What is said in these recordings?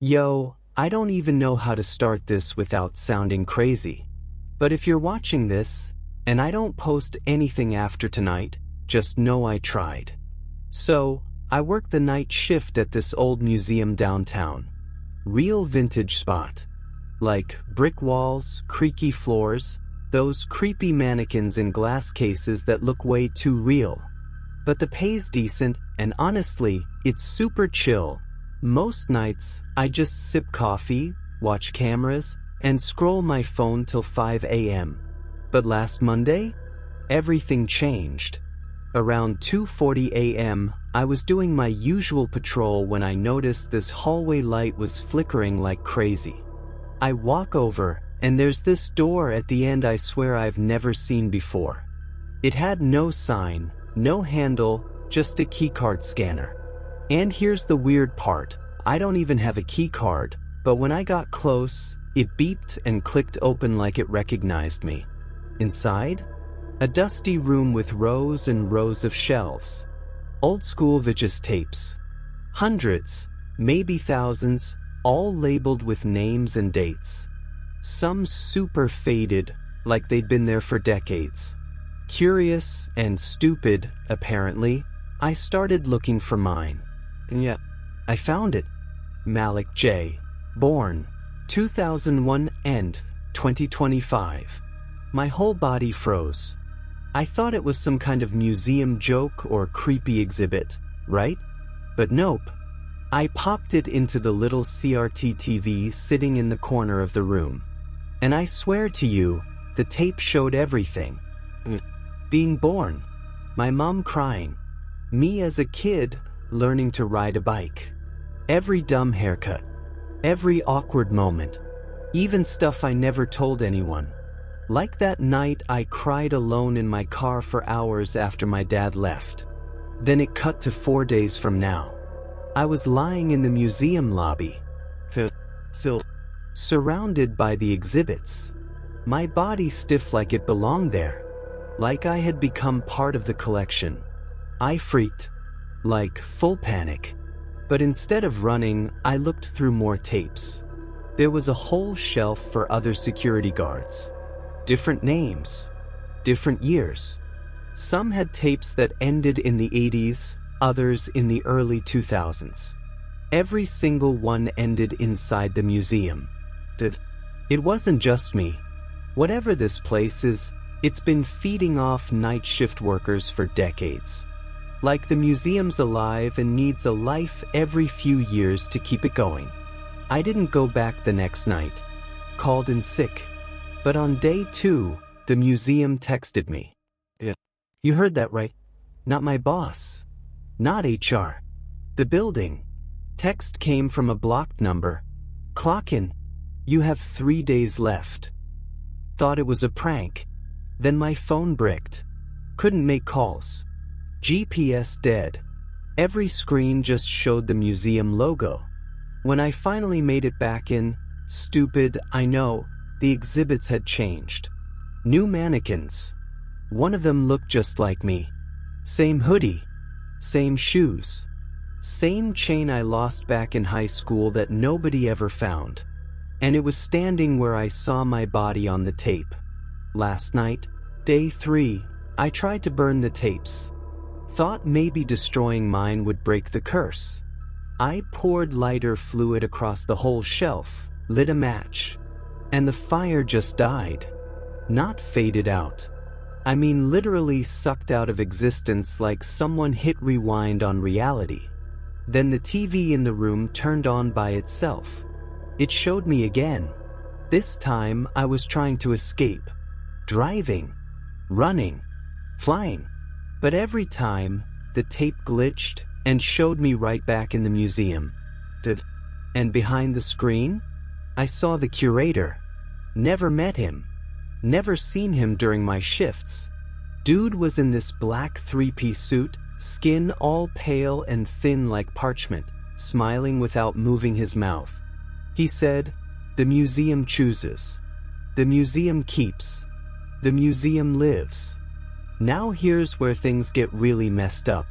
Yo, I don't even know how to start this without sounding crazy. But if you're watching this, and I don't post anything after tonight, just know I tried. So, I work the night shift at this old museum downtown. Real vintage spot. Like brick walls, creaky floors, those creepy mannequins in glass cases that look way too real. But the pay's decent, and honestly, it's super chill. Most nights, I just sip coffee, watch cameras, and scroll my phone till 5 a.m. But last Monday, everything changed. Around 2:40 a.m., I was doing my usual patrol when I noticed this hallway light was flickering like crazy. I walk over, and there's this door at the end I swear I've never seen before. It had no sign, no handle, just a keycard scanner. And here's the weird part, I don't even have a key card, but when I got close, it beeped and clicked open like it recognized me. Inside? A dusty room with rows and rows of shelves. Old school VHS tapes. Hundreds, maybe thousands, all labeled with names and dates. Some super faded, like they'd been there for decades. Curious and stupid, apparently, I started looking for mine. And yeah, I found it. Malik J. Born 2001 and 2025. My whole body froze. I thought it was some kind of museum joke or creepy exhibit, right? But nope. I popped it into the little CRT TV sitting in the corner of the room. And I swear to you, the tape showed everything. Being born, my mom crying, me as a kid learning to ride a bike, every dumb haircut, every awkward moment, even stuff I never told anyone. Like that night I cried alone in my car for hours after my dad left. Then it cut to 4 days from now. I was lying in the museum lobby, still surrounded by the exhibits, my body stiff like it belonged there, like I had become part of the collection. I freaked, like full panic. But instead of running, I looked through more tapes. There was a whole shelf for other security guards. Different names, different years. Some had tapes that ended in the 80s, others in the early 2000s. Every single one ended inside the museum. It wasn't just me. Whatever this place is, it's been feeding off night shift workers for decades. Like the museum's alive and needs a life every few years to keep it going. I didn't go back the next night. Called in sick. But on day 2, the museum texted me. Yeah. You heard that right. Not my boss. Not HR. The building. Text came from a blocked number. Clock in. You have 3 days left. Thought it was a prank. Then my phone bricked. Couldn't make calls. GPS dead. Every screen just showed the museum logo. When I finally made it back in, stupid, I know, the exhibits had changed. New mannequins. One of them looked just like me. Same hoodie. Same shoes. Same chain I lost back in high school that nobody ever found. And it was standing where I saw my body on the tape. Last night, day 3, I tried to burn the tapes. Thought maybe destroying mine would break the curse. I poured lighter fluid across the whole shelf, lit a match, and the fire just died. Not faded out. I mean literally sucked out of existence like someone hit rewind on reality. Then the TV in the room turned on by itself. It showed me again. This time I was trying to escape. Driving, running, flying. But every time, the tape glitched and showed me right back in the museum. And behind the screen, I saw the curator. Never met him. Never seen him during my shifts. Dude was in this black 3-piece suit, skin all pale and thin like parchment, smiling without moving his mouth. He said, "The museum chooses. The museum keeps. The museum lives." Now here's where things get really messed up.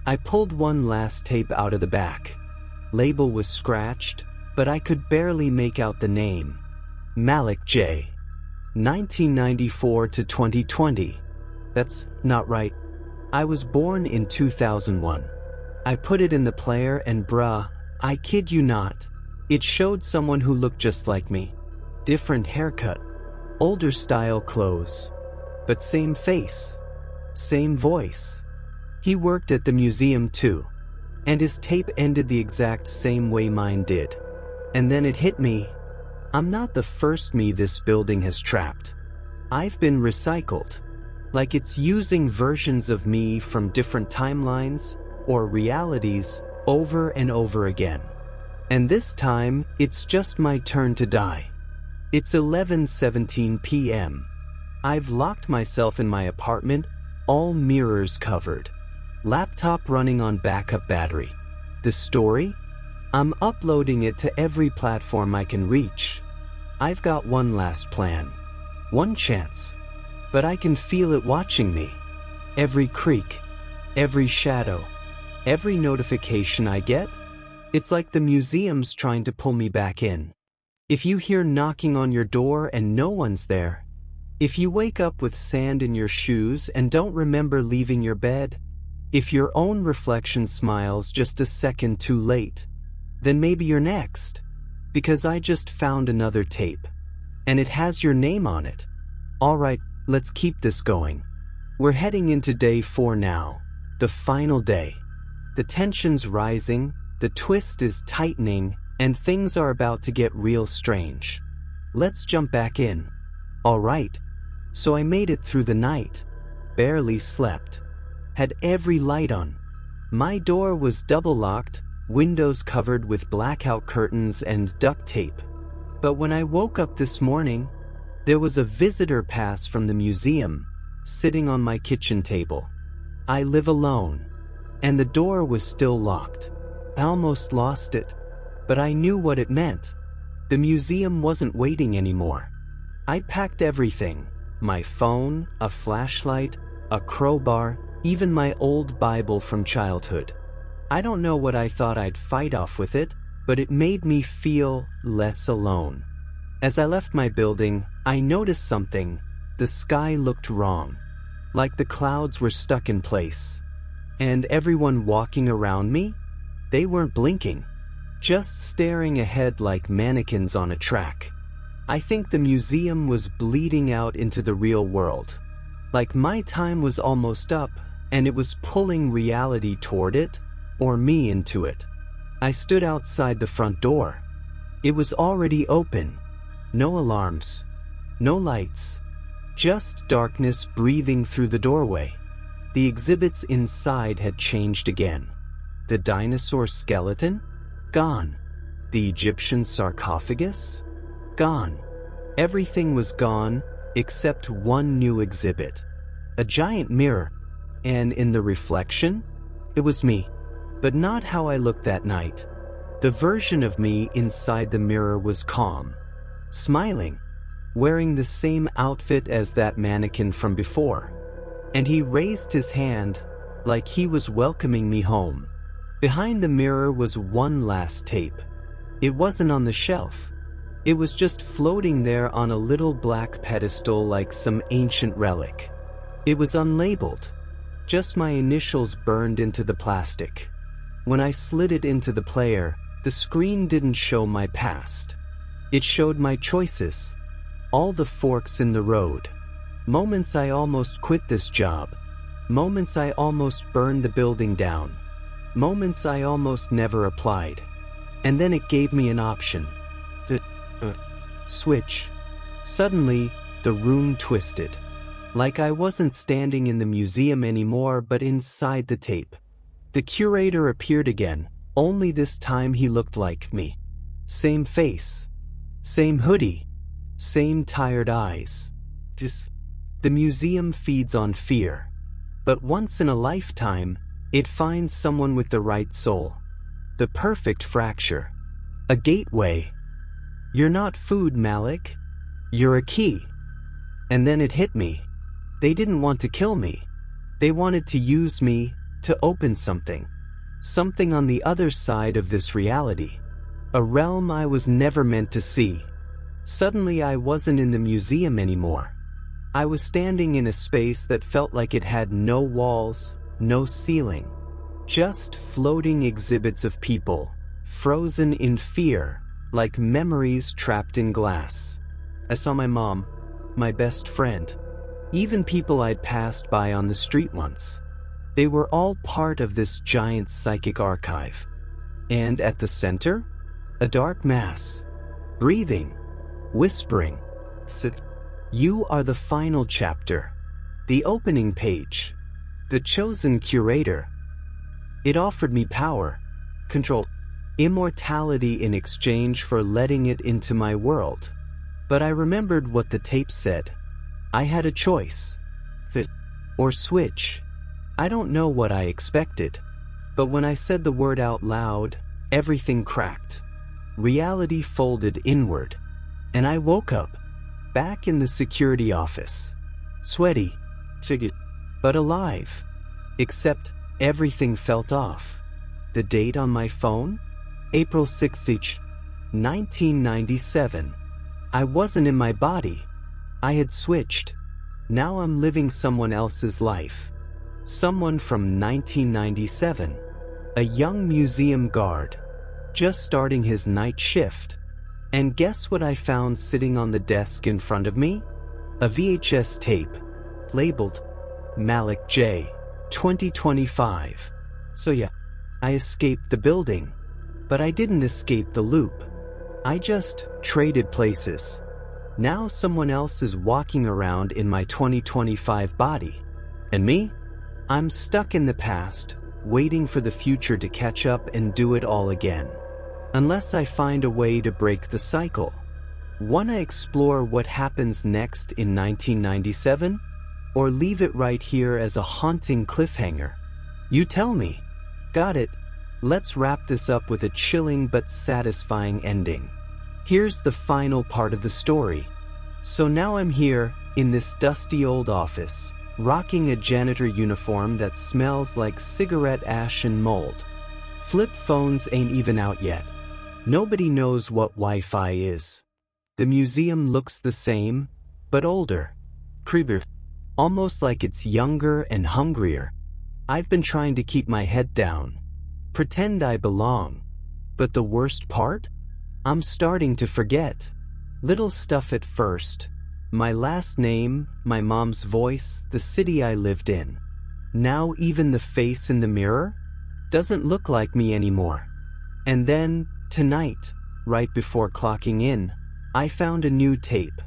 I pulled one last tape out of the back. Label was scratched, but I could barely make out the name. Malik J. 1994 to 2020. That's not right. I was born in 2001. I put it in the player and bruh, I kid you not, it showed someone who looked just like me. Different haircut, older style clothes, but same face, same voice. He worked at the museum too, and his tape ended the exact same way mine did. And then it hit me. I'm not the first me this building has trapped. I've been recycled. Like it's using versions of me from different timelines or realities over and over again. And this time, it's just my turn to die. It's 11:17 p.m. I've locked myself in my apartment, all mirrors covered. Laptop running on backup battery. The story? I'm uploading it to every platform I can reach. I've got one last plan. One chance. But I can feel it watching me. Every creak, every shadow, every notification I get, it's like the museum's trying to pull me back in. If you hear knocking on your door and no one's there, if you wake up with sand in your shoes and don't remember leaving your bed, if your own reflection smiles just a second too late, then maybe you're next. Because I just found another tape, and it has your name on it. All right, let's keep this going. We're heading into day 4 now, the final day. The tension's rising, the twist is tightening, and things are about to get real strange. Let's jump back in. All right, so I made it through the night. Barely slept. Had every light on. My door was double locked, windows covered with blackout curtains and duct tape. But when I woke up this morning, there was a visitor pass from the museum sitting on my kitchen table. I live alone, and the door was still locked. I almost lost it, but I knew what it meant. The museum wasn't waiting anymore. I packed everything, my phone, a flashlight, a crowbar, even my old Bible from childhood. I don't know what I thought I'd fight off with it, but it made me feel less alone. As I left my building, I noticed something. The sky looked wrong, like the clouds were stuck in place. And everyone walking around me, they weren't blinking, just staring ahead like mannequins on a track. I think the museum was bleeding out into the real world. Like my time was almost up, and it was pulling reality toward it, or me into it. I stood outside the front door. It was already open. No alarms, no lights, just darkness breathing through the doorway. The exhibits inside had changed again. The dinosaur skeleton? Gone. The Egyptian sarcophagus? Gone. Everything was gone except one new exhibit. A giant mirror, and in the reflection, it was me. But not how I looked that night. The version of me inside the mirror was calm, smiling, wearing the same outfit as that mannequin from before. And he raised his hand like he was welcoming me home. Behind the mirror was one last tape. It wasn't on the shelf. It was just floating there on a little black pedestal like some ancient relic. It was unlabeled, just my initials burned into the plastic. When I slid it into the player, the screen didn't show my past. It showed my choices, all the forks in the road. Moments I almost quit this job. Moments I almost burned the building down. Moments I almost never applied. And then it gave me an option. Switch. Suddenly, the room twisted. Like I wasn't standing in the museum anymore, but inside the tape. The curator appeared again, only this time he looked like me. Same face. Same hoodie. Same tired eyes. The museum feeds on fear. But once in a lifetime, it finds someone with the right soul. The perfect fracture. A gateway. You're not food, Malik. You're a key. And then it hit me. They didn't want to kill me. They wanted to use me to open something. Something on the other side of this reality. A realm I was never meant to see. Suddenly I wasn't in the museum anymore. I was standing in a space that felt like it had no walls, no ceiling. Just floating exhibits of people, frozen in fear, like memories trapped in glass. I saw my mom, my best friend, even people I'd passed by on the street once. They were all part of this giant psychic archive. And at the center, a dark mass, breathing, whispering, said, "You are the final chapter, the opening page, the chosen curator." It offered me power, control, immortality in exchange for letting it into my world. But I remembered what the tape said. I had a choice, fit or switch. I don't know what I expected, but when I said the word out loud, everything cracked. Reality folded inward, and I woke up, back in the security office, sweaty, but alive, except everything felt off. The date on my phone? April 6th, 1997. I wasn't in my body. I had switched. Now I'm living someone else's life. Someone from 1997. A young museum guard, just starting his night shift. And guess what I found sitting on the desk in front of me? A VHS tape, labeled Malik J. 2025. So yeah, I escaped the building. But I didn't escape the loop. I just traded places. Now someone else is walking around in my 2025 body. And me? I'm stuck in the past, waiting for the future to catch up and do it all again. Unless I find a way to break the cycle. Wanna explore what happens next in 1997? Or leave it right here as a haunting cliffhanger? You tell me. Got it. Let's wrap this up with a chilling but satisfying ending. Here's the final part of the story. So now I'm here, in this dusty old office, rocking a janitor uniform that smells like cigarette ash and mold. Flip phones ain't even out yet. Nobody knows what Wi-Fi is. The museum looks the same, but older. Creepier. Almost like it's younger and hungrier. I've been trying to keep my head down. Pretend I belong. But the worst part? I'm starting to forget. Little stuff at first. My last name, my mom's voice, the city I lived in. Now even the face in the mirror doesn't look like me anymore. And then, tonight, right before clocking in, I found a new tape.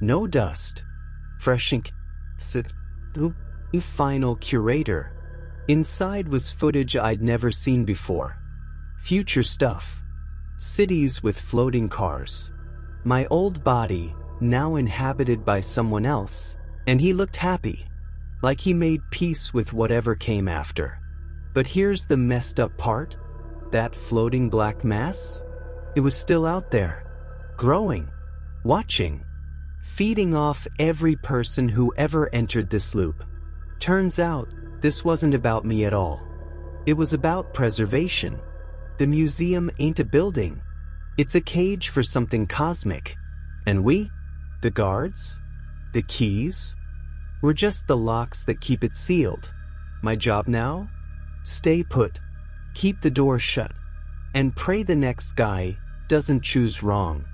No dust. Fresh ink. Final curator. Inside was footage I'd never seen before. Future stuff. Cities with floating cars. My old body, now inhabited by someone else, and he looked happy. Like he made peace with whatever came after. But here's the messed up part. That floating black mass? It was still out there. Growing. Watching. Feeding off every person who ever entered this loop. Turns out, this wasn't about me at all. It was about preservation. The museum ain't a building. It's a cage for something cosmic. And we, the guards, the keys, we're just the locks that keep it sealed. My job now? Stay put. Keep the door shut. And pray the next guy doesn't choose wrong.